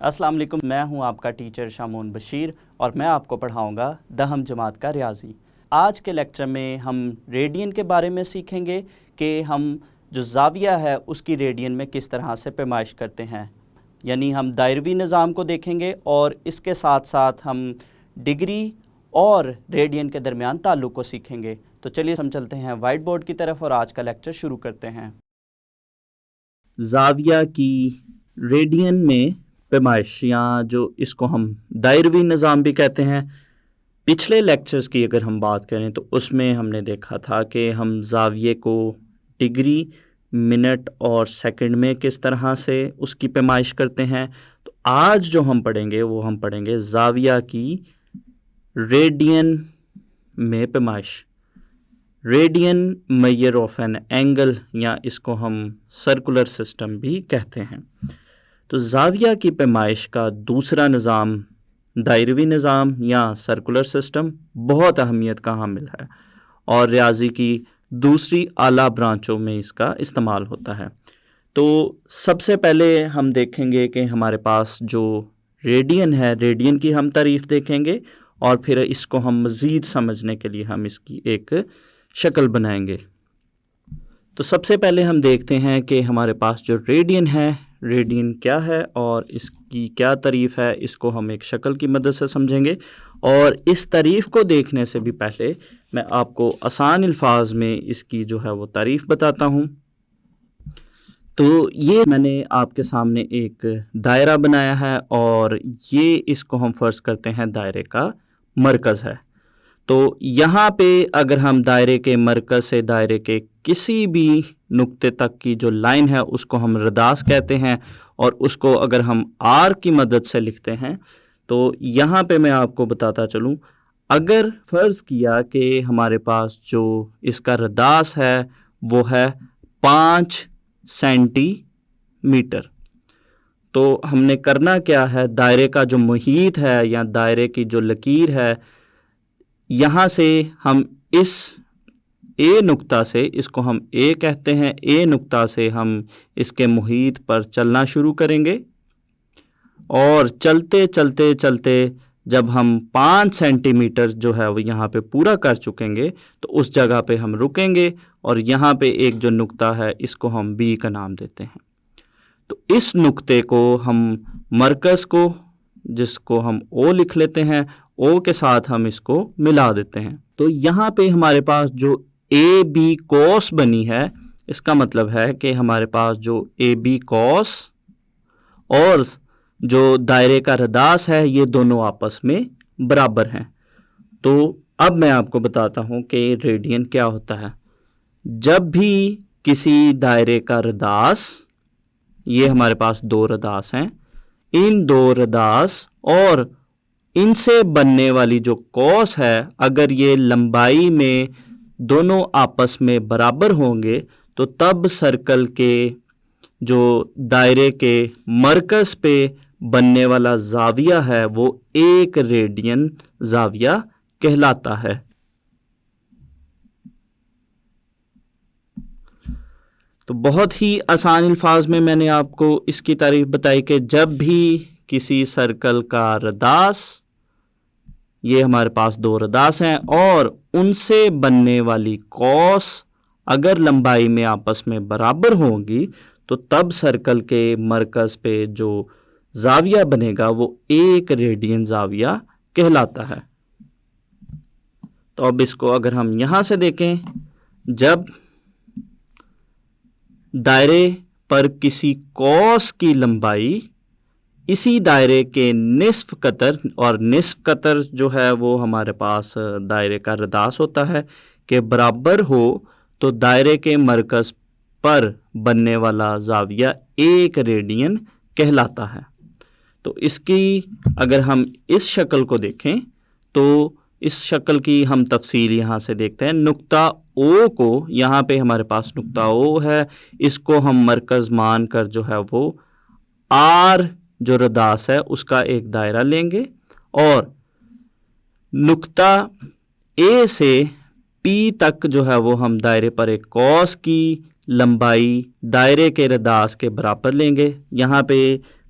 अस्सलाम वालेकुम, मैं हूं आपका टीचर शामून बशीर और मैं आपको पढ़ाऊंगा दहम जमात का रियाजी। आज के लेक्चर में हम रेडियन के बारे में सीखेंगे कि हम जो ज़ाविया है उसकी रेडियन में किस तरह से पैमाइश करते हैं। यानी हम दायरवी निज़ाम को देखेंगे और इसके साथ साथ हम डिग्री और रेडियन के दरमियान ताल्लुक़ को सीखेंगे। तो चलिए हम चलते हैं वाइट बोर्ड की तरफ और आज का लेक्चर शुरू करते हैं। ज़ाविया की रेडियन में पैमाइश या जो इसको हम दायरवी निज़ाम भी कहते हैं। पिछले लेक्चर्स की अगर हम बात करें तो उसमें हमने देखा था कि हम ज़ाविये को डिग्री, मिनट और सेकंड में किस तरह से उसकी पैमाइश करते हैं। तो आज जो हम पढ़ेंगे वो हम पढ़ेंगे ज़ाविया की रेडियन में पैमाइश। Radian measure of an angle या इसको हम सर्कुलर सिस्टम भी कहते हैं। तो ज़ाविया की पैमाइश का दूसरा निज़ाम दायरवी निज़ाम या सर्कुलर सिस्टम बहुत अहमियत का हामिल है और रियाजी की दूसरी आला ब्रांचों में इसका इस्तेमाल होता है। तो सबसे पहले हम देखेंगे कि हमारे पास जो रेडियन है, रेडियन की हम तारीफ़ देखेंगे और फिर इसको हम मज़ीद समझने के लिए हम इसकी एक शक्ल बनाएंगे। तो सबसे पहले हम देखते हैं कि हमारे पास जो रेडियन है, रेडियन क्या है और इसकी क्या तारीफ़ है, इसको हम एक शक्ल की मदद से समझेंगे। और इस तारीफ़ को देखने से भी पहले मैं आपको आसान अल्फाज में इसकी जो है वो तारीफ़ बताता हूँ। तो ये मैंने आपके सामने एक दायरा बनाया है और ये इसको हम फ़र्ज़ करते हैं दायरे का मरकज़ है। तो यहाँ पे अगर हम दायरे के मरकज़ से दायरे के किसी भी नुक्ते तक की जो लाइन है उसको हम रदास कहते हैं और उसको अगर हम आर की मदद से लिखते हैं तो यहाँ पे मैं आपको बताता चलूँ, अगर फ़र्ज़ किया कि हमारे पास जो इसका रदास है वो है 5 सेंटीमीटर, तो हमने करना क्या है, दायरे का जो मुहीत है या दायरे की जो लकीर है, यहाँ से हम इस ए नुक्ता से, इसको हम ए कहते हैं, ए नुक्ता से हम इसके मुहीत पर चलना शुरू करेंगे और चलते चलते चलते जब हम 5 सेंटीमीटर जो है वो यहाँ पे पूरा कर चुकेंगे तो उस जगह पे हम रुकेंगे और यहाँ पे एक जो नुक्ता है इसको हम बी का नाम देते हैं। तो इस नुक्ते को हम मरकज़ को, जिसको हम ओ लिख लेते हैं, ओ के साथ हम इसको मिला देते हैं। तो यहाँ पे हमारे पास जो ए बी कॉस बनी है, इसका मतलब है कि हमारे पास जो ए बी कॉस और जो दायरे का रदास है ये दोनों आपस में बराबर हैं। तो अब मैं आपको बताता हूँ कि रेडियन क्या होता है। जब भी किसी दायरे का रदास, ये हमारे पास 2 रदास हैं, इन 2 रदास और इनसे बनने वाली जो कॉस है, अगर ये लंबाई में दोनों आपस में बराबर होंगे तो तब सर्कल के जो दायरे के मरकज़ पे बनने वाला ज़ाविया है वो 1 रेडियन ज़ाविया कहलाता है। तो बहुत ही आसान अल्फाज में मैंने आपको इसकी तारीफ़ बताई कि जब भी किसी सर्कल का रदास, ये हमारे पास 2 रदास हैं और उनसे बनने वाली कॉस अगर लंबाई में आपस में बराबर होंगी तो तब सर्कल के मरकज़ पे जो ज़ाविया बनेगा वो 1 रेडियन ज़ाविया कहलाता है। तो अब इसको अगर हम यहाँ से देखें, जब दायरे पर किसी कॉस की लंबाई इसी दायरे के निस्फ कतर, और निस्फ कतर जो है वो हमारे पास दायरे का रदास होता है, के बराबर हो तो दायरे के मरकज़ पर बनने वाला ज़ाविया 1 रेडियन कहलाता है। तो इसकी अगर हम इस शक्ल को देखें तो इस शक्ल की हम तफसील यहाँ से देखते हैं। नुक्ता ओ को, यहाँ पे हमारे पास नुक्ता ओ है, इसको हम मरकज़ मान कर जो है वो आर जो रदास है उसका एक दायरा लेंगे और नुक्ता ए से पी तक जो है वो हम दायरे पर एक कॉस की लंबाई दायरे के रदास के बराबर लेंगे। यहाँ पे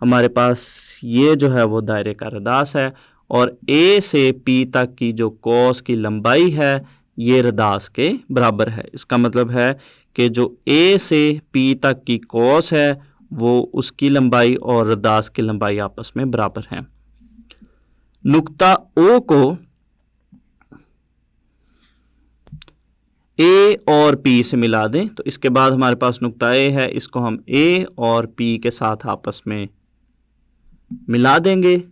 हमारे पास ये जो है वो दायरे का रदास है, और ए से पी तक की जो कॉस की लंबाई है ये रदास के बराबर है। इसका मतलब है कि जो ए से पी तक की कॉस है वो उसकी लंबाई और रदास की लंबाई आपस में बराबर है। नुक्ता ओ को ए और पी से मिला दें, तो इसके बाद हमारे पास नुक्ता ए है, इसको हम ए और पी के साथ आपस में मिला देंगे।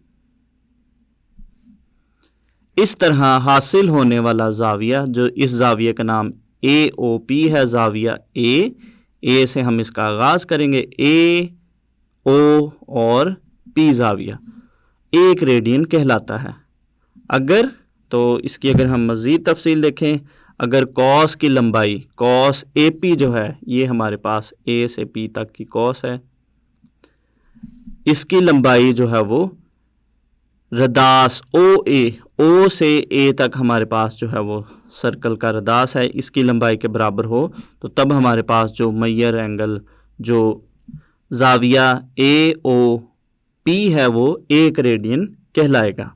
इस तरह हासिल होने वाला जाविया, जो इस जाविये का नाम ए ओ पी है, जाविया ए से हम इसका आगाज करेंगे, ए ओ और पी जाविया 1 रेडियन कहलाता है। अगर तो इसकी अगर हम मज़ीद तफसील देखें, अगर कॉस की लंबाई, कॉस ए पी जो है ये हमारे पास ए से पी तक की कॉस है, इसकी लंबाई जो है वो रदास ओ से ए तक हमारे पास जो है वो सर्कल का रदास है, इसकी लंबाई के बराबर हो, तो तब हमारे पास जो मैयर एंगल, जो जाविया ए ओ पी है वो 1 रेडियन कहलाएगा।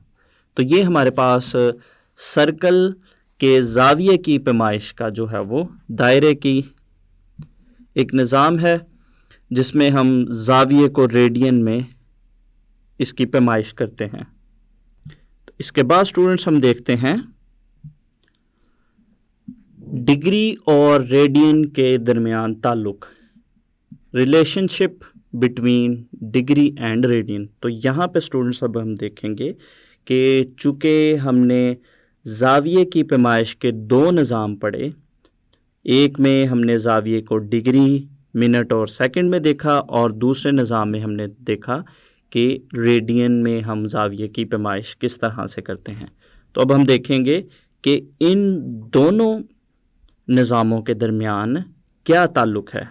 तो ये हमारे पास सर्कल के जाविये की पैमाइश का जो है वो दायरे की एक निज़ाम है, जिसमें हम जाविये को रेडियन में इसकी पैमाइश करते हैं। तो इसके बाद स्टूडेंट्स हम देखते हैं डिग्री और रेडियन के दरमियान ताल्लुक, relationship between degree and radian. तो यहाँ पे स्टूडेंट्स अब हम देखेंगे कि चूँकि हमने जाविये की पैमाइश के 2 निज़ाम पढ़े, एक में हमने जाविये को डिग्री, मिनट और सेकंड में देखा, और दूसरे निज़ाम में हमने देखा कि रेडियन में हम जाविये की पैमाइश किस तरह से करते हैं। तो अब हम देखेंगे कि इन दोनों निज़ामों के दरमियान क्या ताल्लुक़ है।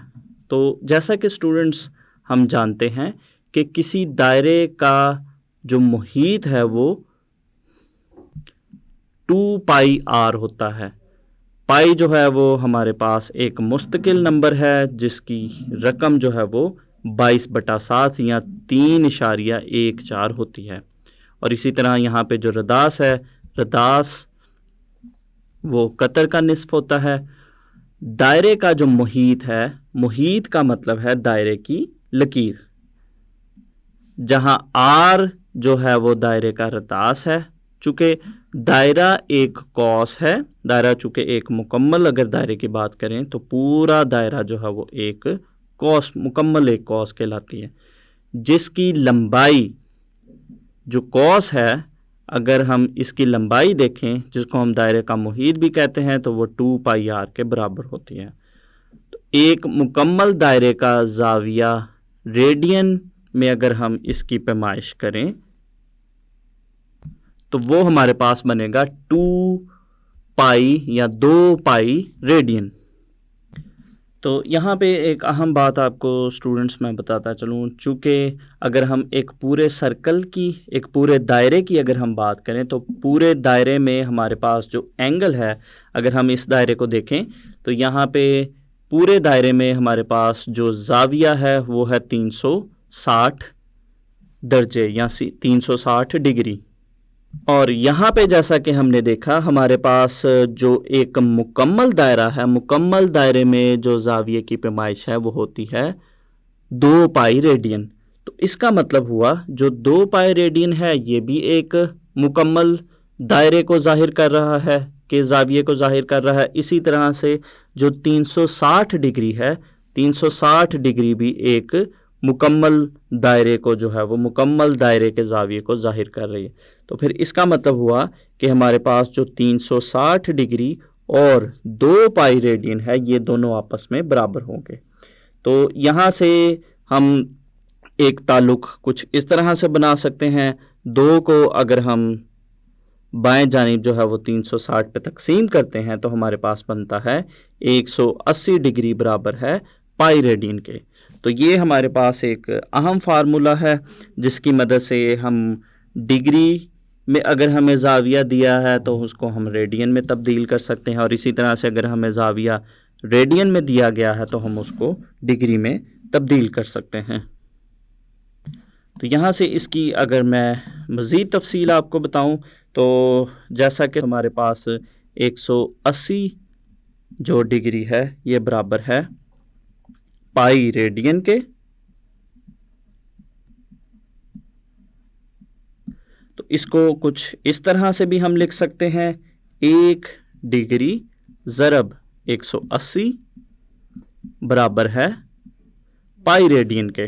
तो जैसा कि स्टूडेंट्स हम जानते हैं कि किसी दायरे का जो मुहीत है वो 2 पाई आर होता है। पाई जो है वो हमारे पास एक मुस्तकिल नंबर है जिसकी रकम जो है वो 22/7 या 3.14 होती है। और इसी तरह यहाँ पे जो रदास है, रदास वो कतर का निस्फ होता है। दायरे का जो मुहीत है, मुहीत का मतलब है दायरे की लकीर, जहाँ आर जो है वो दायरे का रदास है। चूँकि दायरा एक कॉस है, दायरा चूँकि एक मुकम्मल अगर दायरे की बात करें तो पूरा दायरा जो है वो एक कॉस, मुकम्मल एक कॉस कहलाती है, जिसकी लंबाई जो कॉस है, अगर हम इसकी लंबाई देखें जिसको हम दायरे का मुहीत भी कहते हैं तो वो 2 पाई आर के बराबर होती है। तो एक मुकम्मल दायरे का जाविया रेडियन में अगर हम इसकी पैमाइश करें तो वो हमारे पास बनेगा 2 पाई या 2 पाई रेडियन। तो यहाँ पे एक अहम बात आपको स्टूडेंट्स मैं बताता चलूँ, चूँकि अगर हम एक पूरे सर्कल की, एक पूरे दायरे की अगर हम बात करें तो पूरे दायरे में हमारे पास जो एंगल है, अगर हम इस दायरे को देखें तो यहाँ पे पूरे दायरे में हमारे पास जो जाविया है वो है 360 दर्जे या 360 डिग्री। और यहाँ पे जैसा कि हमने देखा हमारे पास जो एक मुकम्मल दायरा है, मुकम्मल दायरे में जो जाविये की पैमाइश है वो होती है 2 पाई रेडियन। तो इसका मतलब हुआ जो 2 पाई रेडियन है ये भी एक मुकम्मल दायरे को जाहिर कर रहा है, कि जाविये को जाहिर कर रहा है। इसी तरह से जो 360 डिग्री है, 360 डिग्री भी एक मुकम्मल दायरे को जो है वो मुकम्मल दायरे के जाविये को जाहिर कर रही है। तो फिर इसका मतलब हुआ कि हमारे पास जो 360 डिग्री और 2 पाई रेडियन है ये दोनों आपस में बराबर होंगे। तो यहाँ से हम एक ताल्लुक़ कुछ इस तरह से बना सकते हैं, 2 को अगर हम बाएं जानिब जो है वो 360 पे तकसीम करते हैं तो हमारे पास बनता है 180 डिग्री बराबर है पाई रेडियन के। तो ये हमारे पास एक अहम फार्मूला है जिसकी मदद से हम डिग्री में अगर हमें जाविया दिया है तो उसको हम रेडियन में तब्दील कर सकते हैं, और इसी तरह से अगर हमें जाविया रेडियन में दिया गया है तो हम उसको डिग्री में तब्दील कर सकते हैं। तो यहाँ से इसकी अगर मैं मज़ीद तफसील आपको बताऊँ तो जैसा कि हमारे पास 180 जो डिग्री है ये बराबर है पाई रेडियन के। तो इसको कुछ इस तरह से भी हम लिख सकते हैं, 1 डिग्री ज़रब 180 बराबर है पाई रेडियन के।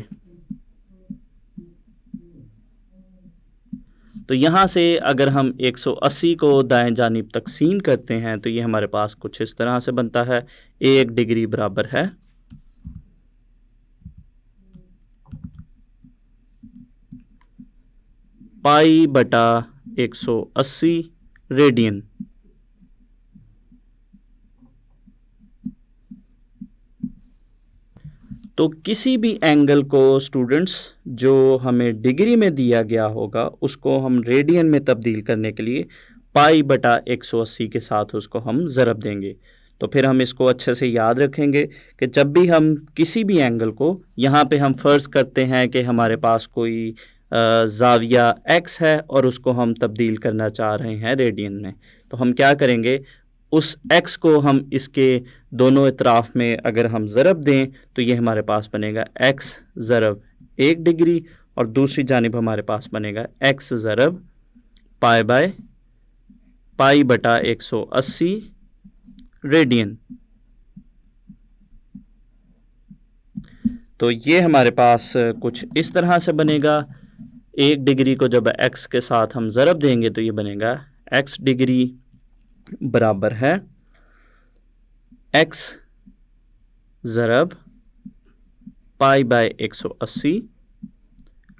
तो यहाँ से अगर हम 180 को दाएं जानिब तकसीम करते हैं तो ये हमारे पास कुछ इस तरह से बनता है, 1 डिग्री बराबर है पाई बटा 180 रेडियन। तो किसी भी एंगल को स्टूडेंट्स जो हमें डिग्री में दिया गया होगा उसको हम रेडियन में तब्दील करने के लिए पाई बटा 180 के साथ उसको हम ज़रब देंगे। तो फिर हम इसको अच्छे से याद रखेंगे कि जब भी हम किसी भी एंगल को, यहाँ पे हम फ़र्ज़ करते हैं कि हमारे पास कोई ज़ाविया x है और उसको हम तब्दील करना चाह रहे हैं रेडियन में, तो हम क्या करेंगे, उस x को हम इसके दोनों इतराफ़ में अगर हम ज़रब दें तो ये हमारे पास बनेगा x ज़रब 1 डिग्री और दूसरी जानिब हमारे पास बनेगा x ज़रब पाई बटा 180 रेडियन। तो ये हमारे पास कुछ इस तरह से बनेगा, 1 डिग्री को जब x के साथ हम ज़रब देंगे तो ये बनेगा x डिग्री बराबर है x ज़रब पाई बाय 180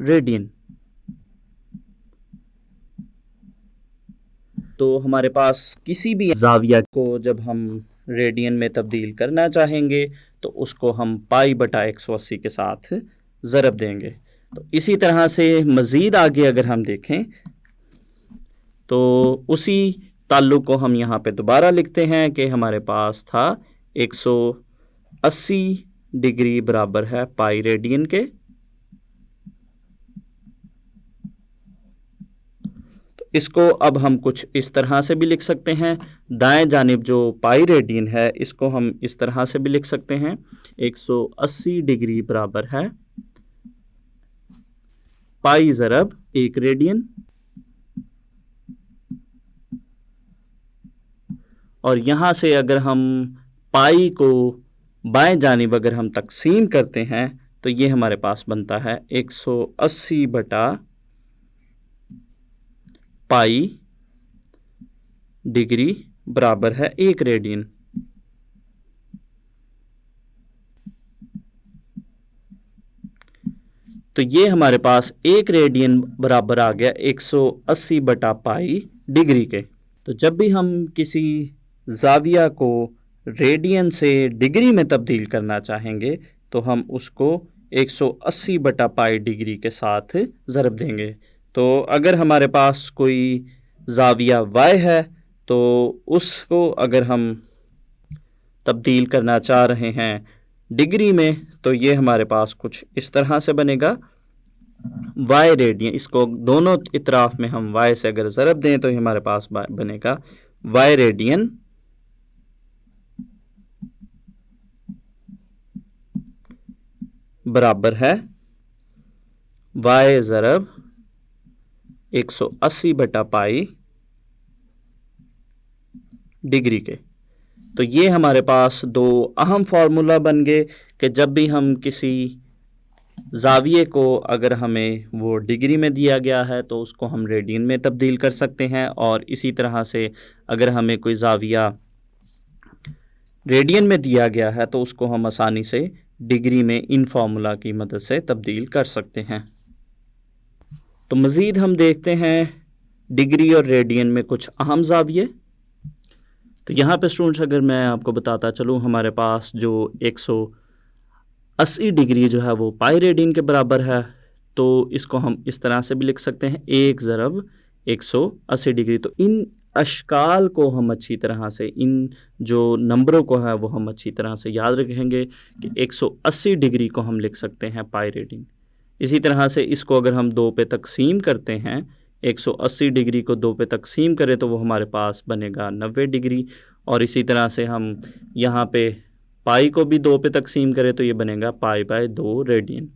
रेडियन। तो हमारे पास किसी भी ज़ाविया को जब हम रेडियन में तब्दील करना चाहेंगे तो उसको हम पाई बटा 180 के साथ ज़रब देंगे। तो इसी तरह से मज़ीद आगे अगर हम देखें तो उसी ताल्लुक़ को हम यहाँ पे दोबारा लिखते हैं कि हमारे पास था 180 डिग्री बराबर है पाई रेडियन के। तो इसको अब हम कुछ इस तरह से भी लिख सकते हैं, दाएं जानिब जो पाई रेडियन है इसको हम इस तरह से भी लिख सकते हैं, 180 डिग्री बराबर है पाई ज़रब 1 रेडियन। और यहाँ से अगर हम पाई को बाएं जानिब अगर हम तकसीम करते हैं तो ये हमारे पास बनता है 180 बटा पाई डिग्री बराबर है 1 रेडियन। तो ये हमारे पास 1 रेडियन बराबर आ गया 180 बटा पाई डिग्री के। तो जब भी हम किसी ज़ाविया को रेडियन से डिग्री में तब्दील करना चाहेंगे तो हम उसको 180 बटा पाई डिग्री के साथ ज़रब देंगे। तो अगर हमारे पास कोई ज़ाविया y है तो उसको अगर हम तब्दील करना चाह रहे हैं डिग्री में तो ये हमारे पास कुछ इस तरह से बनेगा, y रेडियन, इसको दोनों इतराफ़ में हम y से अगर ज़रब दें तो हमारे पास बनेगा y रेडियन बराबर है y ज़रब 180 बटा पाई डिग्री के। तो ये हमारे पास दो अहम फार्मूला बन गए कि जब भी हम किसी ज़ाविये को अगर हमें वो डिग्री में दिया गया है तो उसको हम रेडियन में तब्दील कर सकते हैं, और इसी तरह से अगर हमें कोई ज़ाविया रेडियन में दिया गया है तो उसको हम आसानी से डिग्री में इन फार्मूला की मदद से तब्दील कर सकते हैं। तो मज़ीद हम देखते हैं डिग्री और रेडियन में कुछ अहम ज़ाविये। तो यहाँ पे स्टूडेंट्स अगर मैं आपको बताता चलूँ, हमारे पास जो 180 डिग्री जो है वो पाई रेडियन के बराबर है, तो इसको हम इस तरह से भी लिख सकते हैं 1 ज़रब 180 डिग्री। तो इन अशकाल को हम अच्छी तरह से, इन जो नंबरों को है वो हम अच्छी तरह से याद रखेंगे कि 180 डिग्री को हम लिख सकते हैं पाई रेडियन, इसी तरह से इसको अगर हम 2 पे तकसीम करते हैं, 180 डिग्री को 2 पे तकसीम करें तो वो हमारे पास बनेगा 90 डिग्री। और इसी तरह से हम यहाँ पे पाई को भी 2 पे तकसीम करें तो ये बनेगा पाई बाय 2 रेडियन।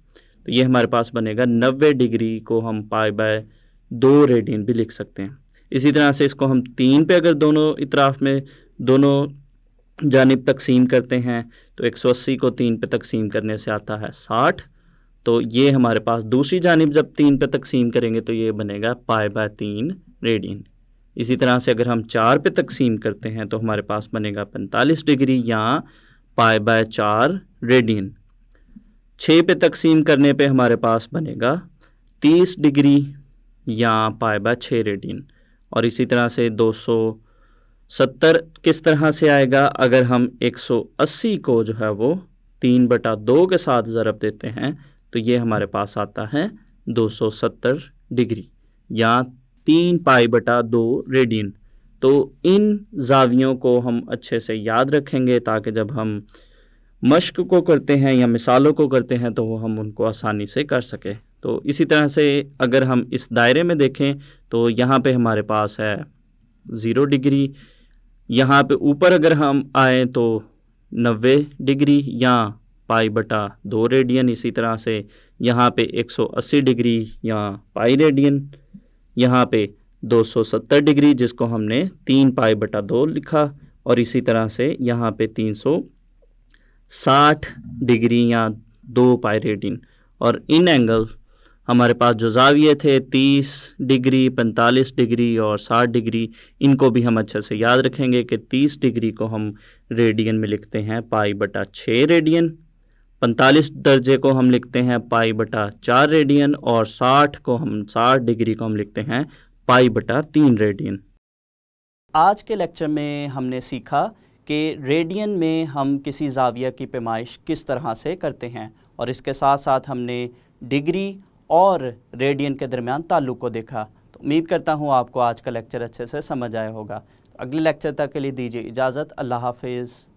तो ये हमारे पास बनेगा 90 डिग्री को हम पाई बाय 2 रेडियन भी लिख सकते हैं। इसी तरह से इसको हम 3 पे अगर दोनों इतराफ़ में दोनों जानिब तकसीम करते हैं तो 180 को 3 पे तकसीम करने से आता है 60। तो ये हमारे पास दूसरी जानिब जब 3 पे तकसीम करेंगे तो ये बनेगा पाई बाय 3 रेडियन। इसी तरह से अगर हम 4 पे तकसीम करते हैं तो हमारे पास बनेगा 45 डिग्री या पाई बाय 4 रेडियन। 6 पे तकसीम करने पे हमारे पास बनेगा 30 डिग्री या पाई बाय 6 रेडियन। और इसी तरह से 270 किस तरह से आएगा, अगर हम 180 को जो है वो 3/2 के साथ ज़रब देते हैं तो ये हमारे पास आता है 270 डिग्री या 3 पाई/2 रेडियन। तो इन ज़ावियों को हम अच्छे से याद रखेंगे ताकि जब हम मश्क को करते हैं या मिसालों को करते हैं तो वो हम उनको आसानी से कर सकें। तो इसी तरह से अगर हम इस दायरे में देखें तो यहाँ पे हमारे पास है 0 डिग्री, यहाँ पे ऊपर अगर हम आएँ तो 90 डिग्री या पाई/2 रेडियन। इसी तरह से यहाँ पे 180 डिग्री या पाई रेडियन, यहाँ पे 270 डिग्री जिसको हमने 3 पाई/2 लिखा, और इसी तरह से यहाँ पे 360 डिग्री या 2 पाई रेडियन। और इन एंगल हमारे पास जो ज़ाविये थे 30 डिग्री, 45 डिग्री और 60 डिग्री, इनको भी हम अच्छे से याद रखेंगे कि 30 डिग्री को हम रेडियन में लिखते हैं पाई/6 रेडियन, 45 दर्जे को हम लिखते हैं पाई/4 रेडियन और 60 डिग्री को हम लिखते हैं पाई/3 रेडियन। आज के लेक्चर में हमने सीखा कि रेडियन में हम किसी ज़ाविया की पैमाइश किस तरह से करते हैं, और इसके साथ साथ हमने डिग्री और रेडियन के दरमियान ताल्लुक़ को देखा। तो उम्मीद करता हूँ आपको आज का लेक्चर अच्छे से समझ आया होगा। अगले लेक्चर तक के लिए दीजिए इजाज़त। अल्लाह हाफ़िज़।